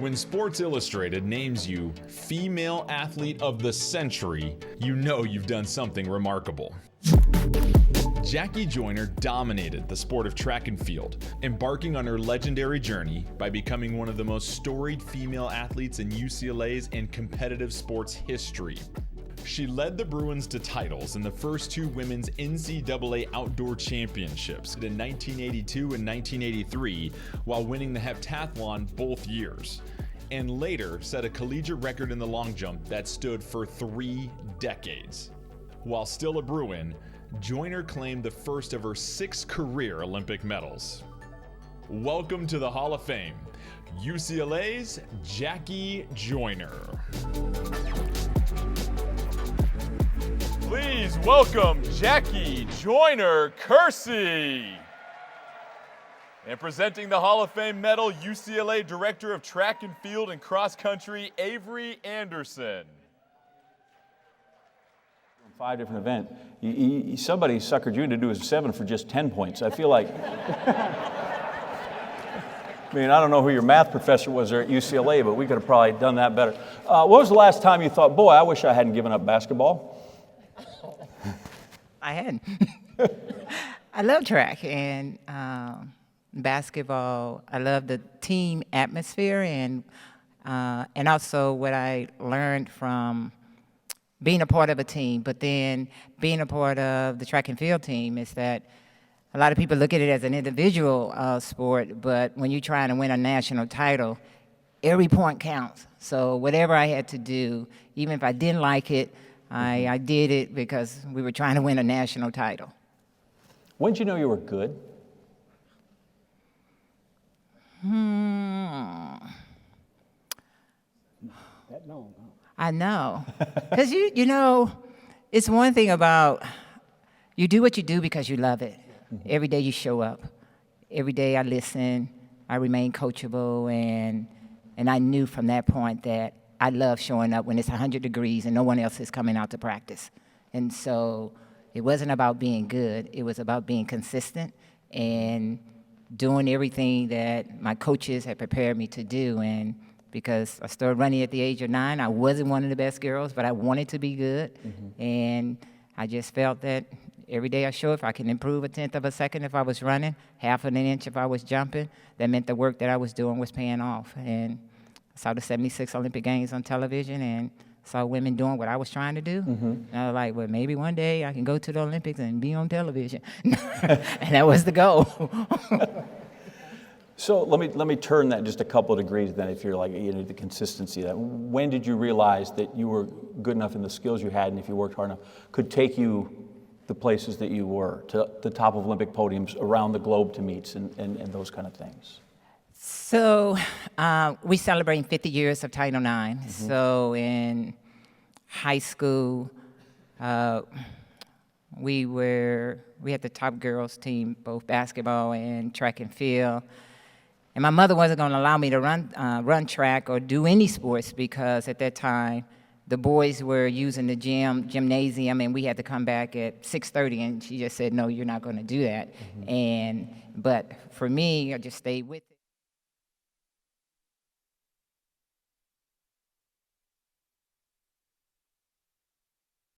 When Sports Illustrated names you Female Athlete of the Century, you know you've done something remarkable. Jackie Joyner dominated the sport of track and field, embarking on her legendary journey by becoming one of the most storied female athletes in UCLA's and competitive sports history. She led the Bruins to titles in the first two women's NCAA Outdoor Championships in 1982 and 1983, while winning the heptathlon both years, and later set a collegiate record in the long jump that stood for 3 decades. While still a Bruin, Joyner claimed the first of her 6 career Olympic medals. Welcome to the Hall of Fame, UCLA's Jackie Joyner. Please welcome Jackie Joyner-Kersee. And presenting the Hall of Fame medal, UCLA Director of Track and Field and Cross Country, Avery Anderson. 5 different events. Somebody suckered you into doing 7 for just 10 points. I feel like, I mean, I don't know who your math professor was there at UCLA, but we could have probably done that better. What was the last time you thought, boy, I wish I hadn't given up basketball? I hadn't. I love track and basketball. I love the team atmosphere and also what I learned from being a part of a team, but then being a part of the track and field team is that a lot of people look at it as an individual sport, but when you're trying to win a national title, every point counts. So whatever I had to do, even if I didn't like it, I did it because we were trying to win a national title. When did you know you were good? I know. Because, you know, it's one thing about you do what you do because you love it. Every day you show up. Every day I listen. I remain coachable. And I knew from that point that I love showing up when it's 100 degrees and no one else is coming out to practice. And so it wasn't about being good. It was about being consistent and doing everything that my coaches had prepared me to do. And because I started running at the age of 9, I wasn't one of the best girls, but I wanted to be good. And I just felt that every day I show, if I can improve 1/10 of a second if I was running, 1/2 of an inch if I was jumping, that meant the work that I was doing was paying off. And I saw the 76 Olympic Games on television and saw women doing what I was trying to do. And I was like, well, maybe one day I can go to the Olympics and be on television. And that was the goal. So let me turn that just a couple of degrees then, if you're like, you know, the consistency of that. When did you realize that you were good enough in the skills you had, and if you worked hard enough, could take you the places that you were, to the top of Olympic podiums around the globe to meets and those kind of things? So we celebrating 50 years of Title IX. So in high school, we had the top girls team, both basketball and track and field. And my mother wasn't going to allow me to run track or do any sports because at that time the boys were using the gymnasium, and we had to come back at 6:30. And she just said, "No, you're not going to do that." But for me, I just stayed with.